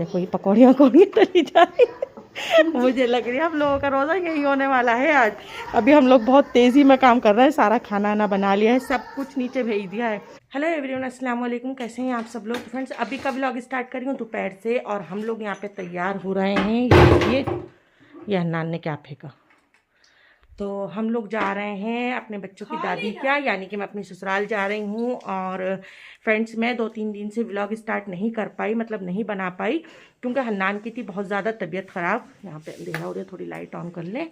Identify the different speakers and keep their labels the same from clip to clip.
Speaker 1: देखो ये पकौड़ियाँ कौड़ियाँ तली जा रही मुझे लग रही है हम लोगों का रोज़ा यही होने वाला है आज। अभी हम लोग बहुत तेज़ी में काम कर रहे हैं, सारा खाना ना बना लिया है, सब कुछ नीचे भेज दिया है। हेलो एवरीवन, अस्सलाम वालेकुम, कैसे हैं आप सब लोग। फ्रेंड्स अभी का व्लॉग स्टार्ट करी हूँ दोपहर से और हम लोग यहाँ पे तैयार हो रहे हैं। ये हन्नान ने क्या फेंका। तो हम लोग जा रहे हैं अपने बच्चों की दादी क्या, यानी कि मैं अपनी ससुराल जा रही हूँ। और फ्रेंड्स मैं 2-3 दिन से व्लॉग स्टार्ट नहीं कर पाई, मतलब नहीं बना पाई, क्योंकि हन्नान की थी बहुत ज़्यादा तबीयत ख़राब। यहाँ पे अंधेरा हो रहा है, थोड़ी लाइट ऑन कर लें।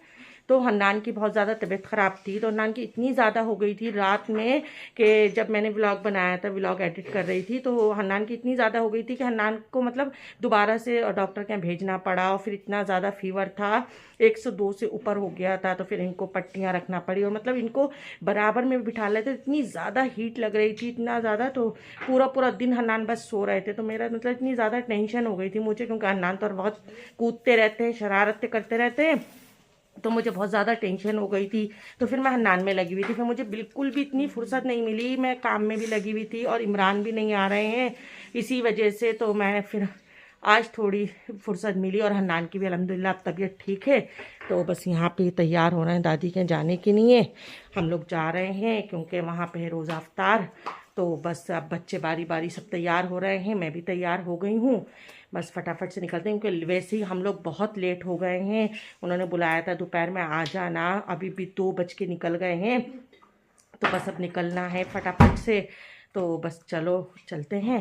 Speaker 1: तो हन्नान की बहुत ज़्यादा तबीयत ख़राब थी, तो हन्नान की इतनी ज़्यादा हो गई थी रात में कि जब मैंने व्लॉग बनाया था, व्लॉग एडिट कर रही थी, तो हन्नान की इतनी ज़्यादा हो गई थी कि हन्नान को मतलब दोबारा से डॉक्टर के यहाँ भेजना पड़ा। और फिर इतना ज़्यादा फीवर था, 102 से ऊपर हो गया था, तो फिर इनको पट्टियाँ रखना पड़ी और मतलब इनको बराबर में बिठा लेते। इतनी ज़्यादा हीट लग रही थी, इतना ज़्यादा, तो पूरा दिन हन्नान बस सो रहे थे। तो मेरा मतलब इतनी ज़्यादा टेंशन हो गई थी मुझे, क्योंकि हन्नान तो बहुत कूदते रहते हैं, शरारतें करते रहते हैं, तो मुझे बहुत ज़्यादा टेंशन हो गई थी। तो फिर मैं हन्नान में लगी हुई थी, फिर मुझे बिल्कुल भी इतनी फुर्सत नहीं मिली, मैं काम में भी लगी हुई थी और इमरान भी नहीं आ रहे हैं इसी वजह से। तो मैं फिर आज थोड़ी फुर्सत मिली और हन्नान की भी अल्हम्दुलिल्लाह अब तबीयत ठीक है। तो बस यहाँ पे तैयार हो रहे हैं दादी के जाने के लिए। हम लोग जा रहे हैं क्योंकि वहाँ पे है रोज़ा अफ्तार। तो बस अब बच्चे बारी बारी सब तैयार हो रहे हैं, मैं भी तैयार हो गई हूँ। बस फटाफट से निकलते हैं, क्योंकि वैसे ही हम लोग बहुत लेट हो गए हैं। उन्होंने बुलाया था दोपहर में आ जाना, अभी भी 2 बज के निकल गए हैं। तो बस अब निकलना है फटाफट से। तो बस चलो चलते हैं।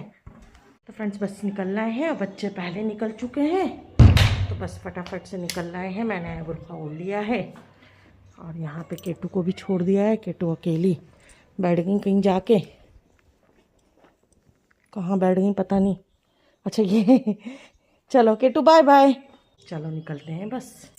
Speaker 1: तो फ्रेंड्स बस निकलना है, बच्चे पहले निकल चुके हैं, तो बस फटाफट से निकलना है। मैंने बुर्का ओढ़ लिया है और यहाँ पे केटू को भी छोड़ दिया है। केटू अकेली बैठ गई कहीं जाके, कहाँ बैठ गई पता नहीं। अच्छा ये चलो केटू बाय बाय, चलो निकलते हैं बस।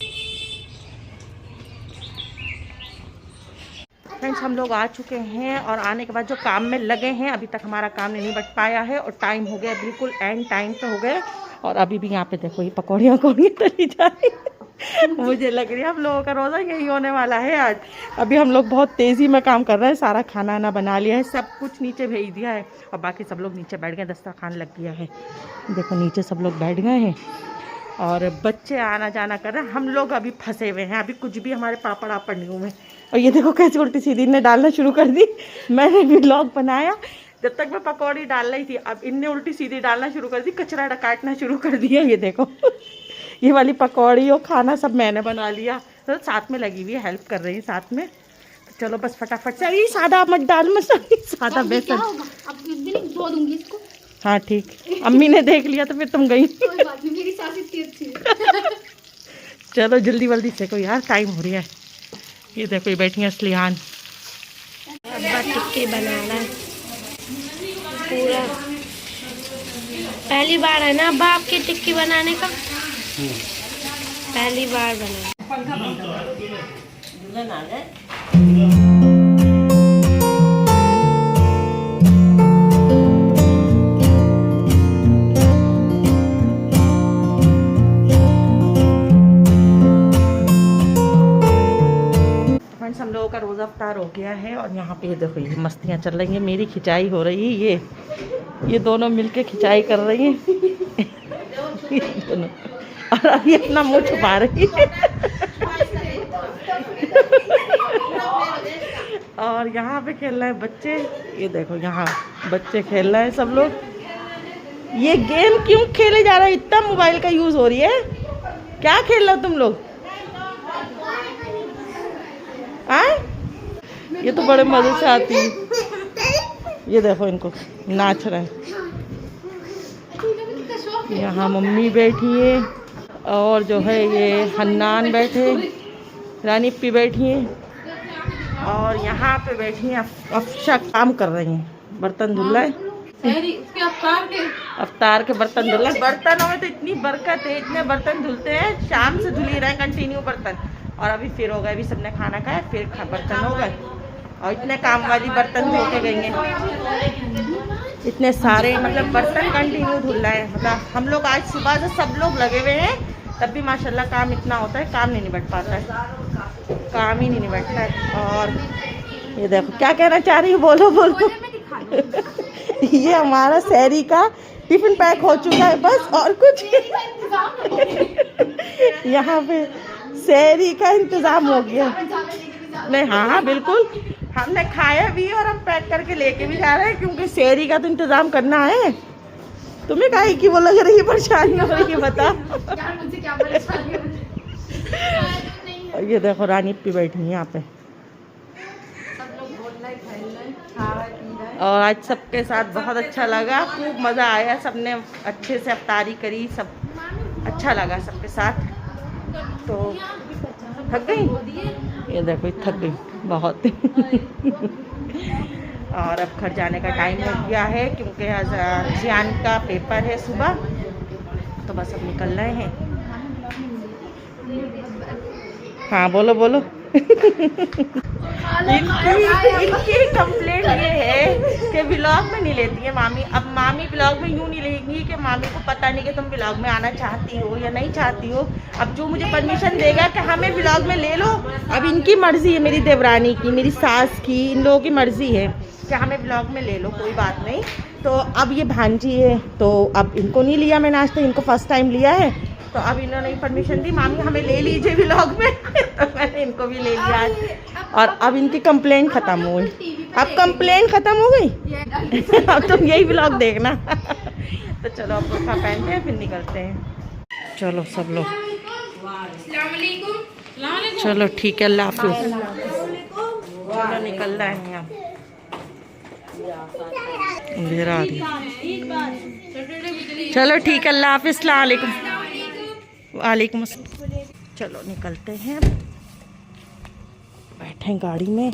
Speaker 1: फ्रेंड्स हम लोग आ चुके हैं और आने के बाद जो काम में लगे हैं, अभी तक हमारा काम नहीं निपट पाया है और टाइम हो गया बिल्कुल एंड टाइम पे हो गए। और अभी भी यहाँ पे देखो ये पकौड़ियाँ कौड़ियाँ तली जा रही मुझे लग रही है हम लोगों का रोज़ा यही होने वाला है आज। अभी हम लोग बहुत तेज़ी में काम कर रहे हैं, सारा खाना ना बना लिया है, सब कुछ नीचे भेज दिया है और बाकी सब लोग नीचे बैठ गए, दस्तरखान लग गया है। देखो नीचे सब लोग बैठ गए हैं और बच्चे आना जाना कर रहे हैं, हम लोग अभी फंसे हुए हैं, अभी कुछ भी हमारे पापड़ आपड़ नहीं हुए। और ये देखो कैसे उल्टी सीधी ने डालना शुरू कर दी। मैंने भी व्लॉग बनाया जब तक मैं पकौड़ी डाल रही थी, अब इनने उल्टी सीधी डालना शुरू कर दी, कचरा काटना शुरू कर दिया। ये देखो ये वाली पकौड़ी और खाना सब मैंने बना लिया, तो साथ में लगी हुई है, हेल्प कर रही है साथ में। तो चलो बस फटाफट से, अरे सादा मत डाल, मत सादा बेसन। हाँ ठीक, अम्मी ने देख लिया तो फिर तुम गई चलो जल्दी जल्दी से, कोई यार टाइम हो रहा है। ये देखो ये बैठी हैं असलिहान,
Speaker 2: टिक्की बनाना है पूरा, पहली बार है ना बाप की टिक्की बनाने का, पहली बार बना।
Speaker 1: हम लोगों का रोज़ा अफ्तार हो गया है और यहाँ पे देखो ये मस्तियाँ चल रही हैं, मेरी खिंचाई हो रही है, ये दोनों मिलके खिंचाई कर रही हैं ये दोनों, और अभी अपना मुंह छुपा रही है और यहाँ पे खेल रहे हैं बच्चे। ये देखो यहाँ बच्चे खेल रहे हैं सब लोग। ये गेम क्यों खेले जा रहा है, इतना मोबाइल का यूज़ हो रही है, क्या खेल रहे हो तुम लोग। आए ये तो बड़े मजे से आती है। ये देखो इनको नाच रहे हैं, यहाँ मम्मी बैठी है और जो है ये हन्नान बैठे, रानी पी बैठी है और यहाँ पे बैठी हैं अफशा काम कर रही हैं, बर्तन धुल रहे हैं, अफ्तार के बर्तन धुल रहे। बर्तनों में तो इतनी बरकत है, इतने बर्तन धुलते हैं, शाम से धुल ही रहे कंटिन्यू बर्तन। और अभी फिर हो गए, अभी सबने खाना खाया फिर बर्तन हो गए और इतने काम वाली बर्तन धो के गई हैं, इतने सारे मतलब बर्तन कंटिन्यू धुल रहे हैं। मतलब हम लोग आज सुबह से सब लोग लगे हुए हैं, तब भी माशाल्लाह काम इतना होता है, काम नहीं निबट पाता है, काम ही नहीं निबटता है। और ये देखो क्या कहना चाह रही है, बोलो बोलो ये हमारा शहरी का टिफिन पैक हो चुका है बस, और कुछ यहाँ पे सेहरी का इंतजाम हो गया। नहीं, हाँ बिल्कुल, हमने खाया भी और हम पैक करके लेके भी जा रहे हैं, क्योंकि सेहरी का तो इंतजाम करना है। तुम्हें काहे की वो लग रही है परेशानी हो रही है, बता। ये देखो रानी पी बैठी है यहाँ पे, और आज सबके साथ बहुत अच्छा लगा, खूब मज़ा आया, सबने अच्छे से अफ्तारी करी, सब अच्छा लगा सबके साथ। तो थक गई, ये देखो थक गई बहुत। और अब घर जाने का टाइम हो गया है, क्योंकि जियान का पेपर है सुबह, तो बस अब निकल रहे हैं। हाँ बोलो बोलो। इनकी कंप्लेंट ये है कि व्लॉग में नहीं लेती है मामी। अब मामी व्लॉग में यूँ नहीं लेगी कि मामी को पता नहीं कि तुम व्लॉग में आना चाहती हो या नहीं चाहती हो। अब जो मुझे परमिशन देगा कि हमें व्लॉग में ले लो, अब इनकी मर्जी है, मेरी देवरानी की, मेरी सास की, इन लोगों की मर्जी है कि हमें व्लॉग में ले लो, कोई बात नहीं। तो अब ये भांजी है, तो अब इनको नहीं लिया मैंने आज तक, इनको फर्स्ट टाइम लिया है, तो अब इन्होंने परमिशन दी मामी हमें ले लीजिए व्लॉग में। तो मैंने इनको भी ले लिया है, और अब इनकी कंप्लेंट खत्म हो गई। अब कंप्लेंट खत्म हो गई। अब तुम यही व्लॉग देखना। तो चलो अब बुर्का पहनते हैं, फिर निकलते हैं। चलो सब लोग, चलो ठीक है, अल्लाह हाफिज़। चलो निकल रहे हैं हम, अंधेरा आ रही है। चलो ठीक है, अल्लाह हाफिज़, अस्सलाम वालेकुम। वालेकुम अस्सलाम। चलो निकलते हैं, बैठे गाड़ी में।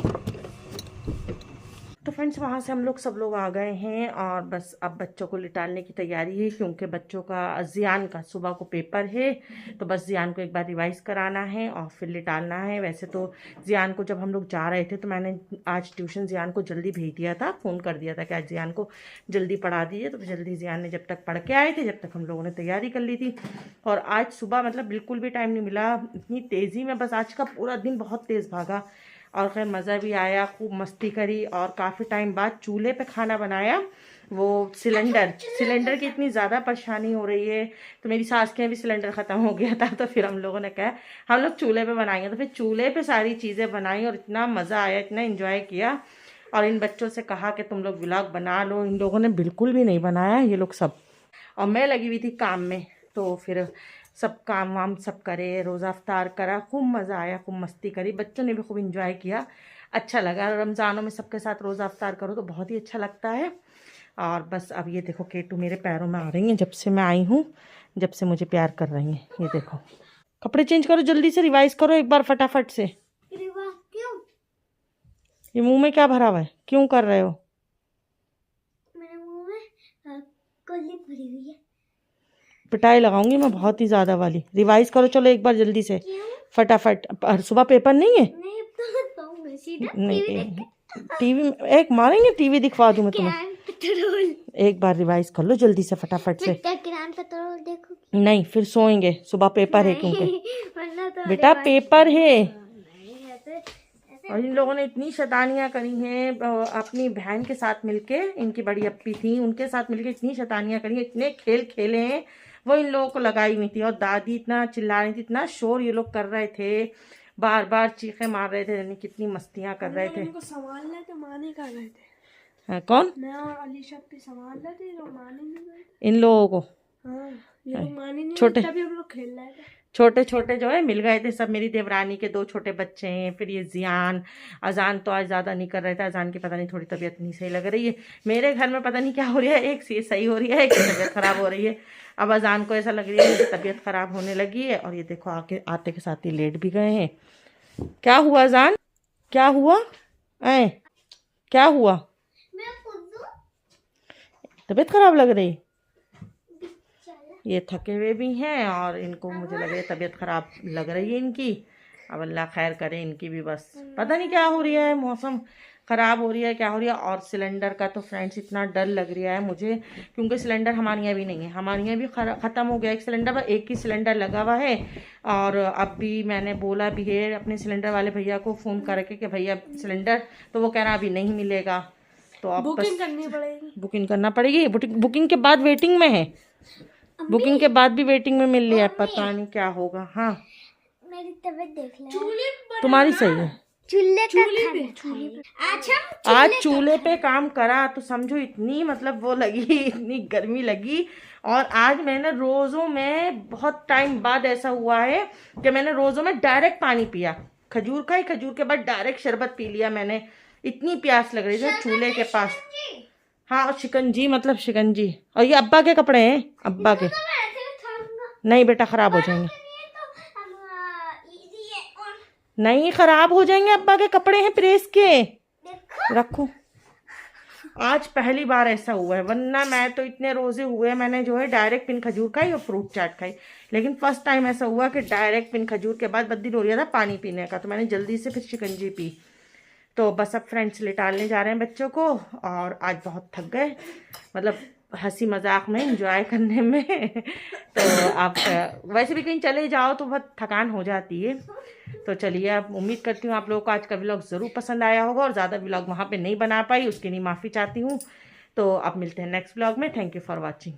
Speaker 1: तो फ्रेंड्स वहाँ से हम लोग सब लोग आ गए हैं, और बस अब बच्चों को लिटालने की तैयारी है, क्योंकि बच्चों का जियान का सुबह को पेपर है, तो बस जियान को एक बार रिवाइज़ कराना है और फिर लिटालना है। वैसे तो जियान को जब हम लोग जा रहे थे तो मैंने आज ट्यूशन जियान को जल्दी भेज दिया था, फ़ोन कर दिया था कि आज जियान को जल्दी पढ़ा दीजिए। तो जल्दी जियान ने जब तक पढ़ के आए थे, जब तक हम लोगों ने तैयारी कर ली थी। और आज सुबह मतलब बिल्कुल भी टाइम नहीं मिला, इतनी तेज़ी में, बस आज का पूरा दिन बहुत तेज़ भागा, और खैर मज़ा भी आया, खूब मस्ती करी, और काफ़ी टाइम बाद चूल्हे पे खाना बनाया। वो सिलेंडर की इतनी ज़्यादा परेशानी हो रही है, तो मेरी सास के भी सिलेंडर ख़त्म हो गया था, तो फिर हम लोगों ने कहा हम लोग चूल्हे पे बनाएंगे, तो फिर चूल्हे पे सारी चीज़ें बनाई, और इतना मज़ा आया, इतना एंजॉय किया। और इन बच्चों से कहा कि तुम लोग व्लॉग बना लो, इन लोगों ने बिल्कुल भी नहीं बनाया, ये लोग सब, और मैं लगी हुई थी काम में। तो फिर सब काम वाम सब करे, रोज़ा अफ्तार करा, खूब मज़ा आया, खूब मस्ती करी, बच्चों ने भी खूब इंजॉय किया, अच्छा लगा। रमज़ानों में सबके साथ रोज़ा अफ्तार करो तो बहुत ही अच्छा लगता है। और बस अब ये देखो केटू मेरे पैरों में आ रही हैं, जब से मैं आई हूँ, जब से मुझे प्यार कर रही हैं। ये देखो, कपड़े चेंज करो जल्दी से, रिवाइज करो एक बार फटाफट से।
Speaker 2: क्यों?
Speaker 1: ये मुँह में क्या भरा हुआ है, क्यों कर रहे हो?
Speaker 2: मेरे मुंह में कोली भरी हुई है।
Speaker 1: पिटाई लगाऊंगी मैं बहुत ही ज़्यादा वाली। रिवाइज करो चलो एक बार जल्दी से, फटाफट। सुबह पेपर नहीं है?
Speaker 2: नहीं, तो सीधा
Speaker 1: नहीं, टीवी एक मारेंगे, टीवी दिखवा दूँ मैं तुम्हें। एक बार रिवाइज कर लो जल्दी से फटाफट से।
Speaker 2: देखो
Speaker 1: नहीं, फिर सोएंगे, सुबह पेपर है, क्योंकि बेटा पेपर है। और इन लोगों ने इतनी शैतानियाँ करी हैं अपनी बहन के साथ मिलके, इनकी बड़ी अप्पी थी, उनके साथ मिलके इतनी शैतानियाँ करी, इतने खेल खेले हैं, वो इन लोगों को लगाई हुई थी। और दादी इतना चिल्ला रही थी, इतना शोर ये लोग कर रहे थे, बार बार चीखें मार रहे थे, यानी कितनी मस्तियाँ कर रहे थे।
Speaker 2: इनको संभाल रहे थे, माने कर रहे थे।
Speaker 1: हाँ, कौन?
Speaker 2: मैं और अलीशा भी संभाल रहे थे, लोग माने नहीं गए
Speaker 1: इन लोगों को।
Speaker 2: हाँ, ये लोग माने नहीं,
Speaker 1: छोटे
Speaker 2: तभी हम लोग खेल रहे थे।
Speaker 1: छोटे छोटे जो है मिल गए थे सब, मेरी देवरानी के 2 छोटे बच्चे हैं, फिर ये जियान। अजान तो आज ज़्यादा नहीं कर रहे थे, अजान की पता नहीं थोड़ी तबीयत नहीं सही लग रही है। मेरे घर में पता नहीं क्या हो रहा है, एक से सही हो रही है, एक से तबीयत ख़राब हो रही है। अब अजान को ऐसा लग रही है कि तबीयत ख़राब होने लगी है, और ये देखो आके आते के साथ ही लेट भी गए हैं। क्या हुआ अजान, क्या हुआ? क्या हुआ? तबीयत ख़राब लग रही? ये थके हुए भी हैं, और इनको मुझे लग रहा है तबीयत ख़राब लग रही है इनकी। अब अल्लाह खैर करे इनकी भी, बस पता नहीं क्या हो रही है, मौसम ख़राब हो रही है, क्या हो रही है। और सिलेंडर का तो फ्रेंड्स इतना डर लग रहा है मुझे, क्योंकि सिलेंडर हमारे यहाँ भी नहीं है, हमारे यहाँ भी ख़त्म हो गया एक सिलेंडर, पर एक ही सिलेंडर लगा हुआ है। और अब भी मैंने बोला भी है अपने सिलेंडर वाले भैया को फ़ोन करके कि भैया सिलेंडर, तो वो कह रहा अभी नहीं मिलेगा। तो अब
Speaker 2: बुकिंग करनी पड़ेगी।
Speaker 1: बुकिंग करना पड़ेगी। बुकिंग के बाद वेटिंग में है, बुकिंग के बाद भी वेटिंग में मिल रही है, पता नहीं क्या होगा। हाँ
Speaker 2: मेरी तबीयत देख ले,
Speaker 1: तुम्हारी सही है। आज चूल्हे पे काम करा तो समझो इतनी मतलब वो लगी, इतनी गर्मी लगी। और आज मैंने रोज़ों में बहुत टाइम बाद ऐसा हुआ है कि मैंने रोज़ों में डायरेक्ट पानी पिया, खजूर खाई, खजूर के बाद डायरेक्ट शरबत पी लिया मैंने, इतनी प्यास लग रही थी चूल्हे के पास। हाँ, और शिकंजी, मतलब शिकंजी। और ये अब्बा के कपड़े हैं, अब्बा के। नहीं बेटा, खराब हो जाएंगे, नहीं खराब हो जाएंगे, अब्बा के कपड़े हैं प्रेस के, रखो। आज पहली बार ऐसा हुआ है, वरना मैं तो इतने रोजे हुए मैंने जो है डायरेक्ट पिन खजूर खाई और फ्रूट चाट खाई, लेकिन फर्स्ट टाइम ऐसा हुआ कि डायरेक्ट पिन खजूर के बाद बद्दी हो रहा था पानी पीने का, तो मैंने जल्दी से फिर शिकंजी पी। तो बस अब फ्रेंड्स लिटालने जा रहे हैं बच्चों को, और आज बहुत थक गए, मतलब हंसी मजाक में, एंजॉय करने में। तो आप वैसे भी कहीं चले जाओ तो बहुत थकान हो जाती है। तो चलिए, अब उम्मीद करती हूँ आप लोगों को आज का व्लॉग ज़रूर पसंद आया होगा, और ज़्यादा व्लॉग वहाँ पे नहीं बना पाई उसके लिए माफ़ी चाहती हूँ। तो अब मिलते हैं नेक्स्ट व्लॉग में। Thank you for watching.